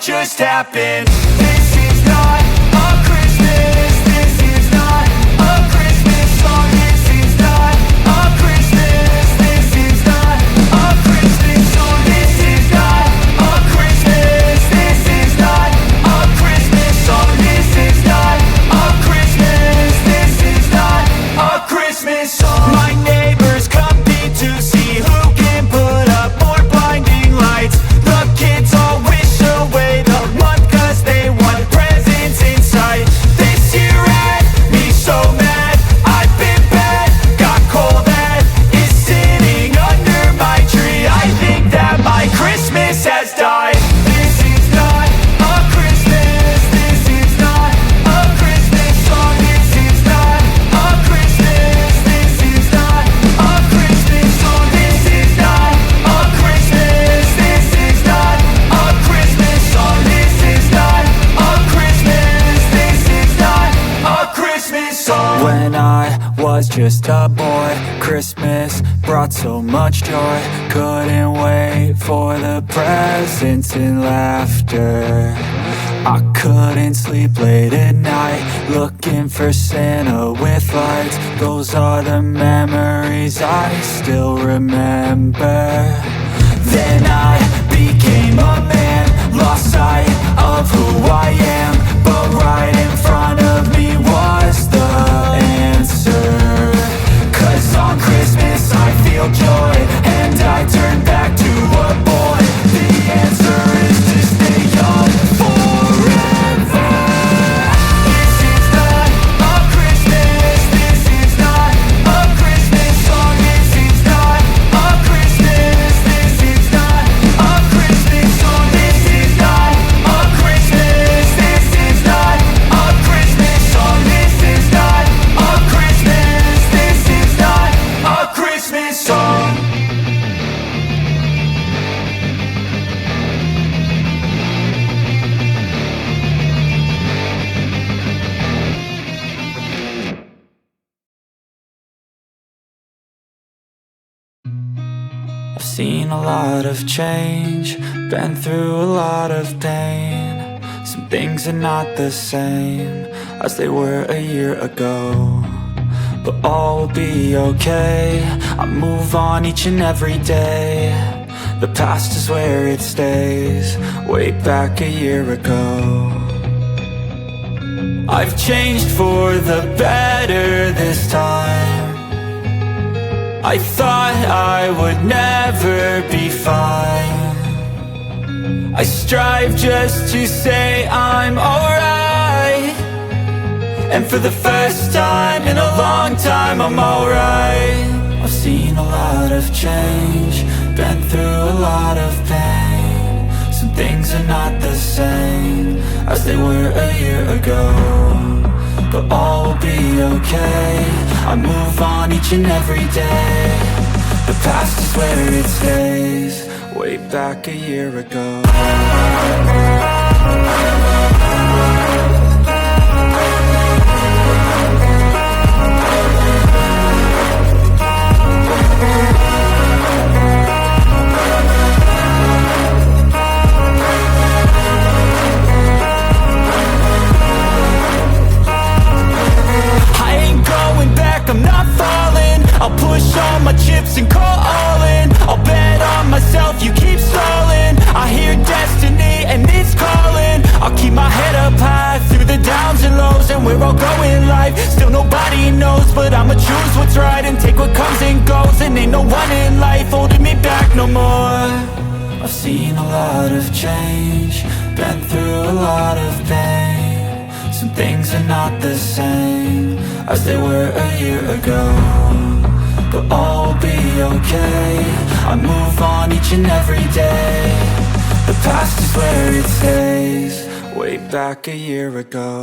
just happened. This is not a Christmas. This is not a Christmas song. This is not a Christmas. This is not a Christmas song. This is not a Christmas. This is not a Christmas song. This is not a Christmas. This is not a Christmas song. My neighbors compete to see who can put up more blinding lights. The kids all wish away the month 'cause they want presents in sight. This year had me so mad, I've been bad, got coal that is sitting under my tree. I think that my Christmas has died. This is not a Christmas. This is not a Christmas song. This is not a Christmas. This is not a Christmas song. This is not a Christmas. This is not a Christmas song. This is not a Christmas. This is not a Christmas song. When I was just a boy, Christmas brought so much joy. Couldn't wait for the presents and laughter. I couldn't sleep late at night, looking for Santa with lights. Those are the memories I still remember. Then I became a man, lost sight of who I am. But right in front of me was the answer. 'Cause on Christmas I feel joy, and I turn back to a boy. The answer is to stay young forever. This is not a Christmas. This is not a Christmas song. This is not a Christmas. This is not a Christmas song. This is not a Christmas. I've seen a lot of change, been through a lot of pain. Some things are not the same as they were a year ago, but all will be okay. I move on each and every day. The past is where it stays, way back a year ago. I've changed for the better this time. I thought I would never be fine. I strive just to say I'm alright, and for the first time in a long time I'm alright. I've seen a lot of change, been through a lot of pain. Some things are not the same as they were a year ago, but all will be okay. I move on each and every day. The past is where it stays, way back a year ago. I'm not falling, I'll push all my chips and call all in. I'll bet on myself, you keep stalling. I hear destiny and it's calling. I'll keep my head up high through the downs and lows, and where I'll go in life, still nobody knows. But I'ma choose what's right and take what comes and goes, and ain't no one in life holding me back no more. I've seen a lot of change, been through a lot of pain. Some things are not the same as they were a year ago, but all will be okay. I move on each and every day. The past is where it stays, way back a year ago.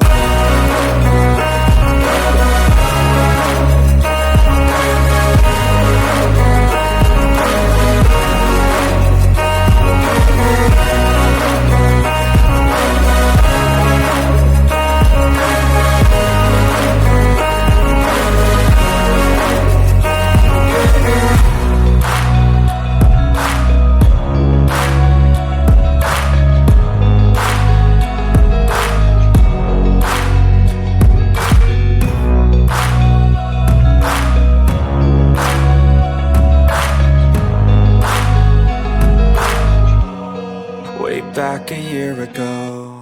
Back a year ago.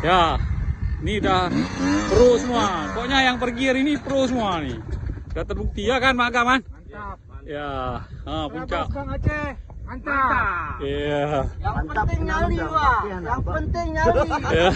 Ya, ini udah pro semua. Pokoknya yang pergi hari ini pro semua nih. Udah terbukti ya kan, Mak Man? Mantap. Ya, puncak. Bang Aceh. Mantap. Iya. Yang penting nyali, Wak. Yang penting nyali. Ya.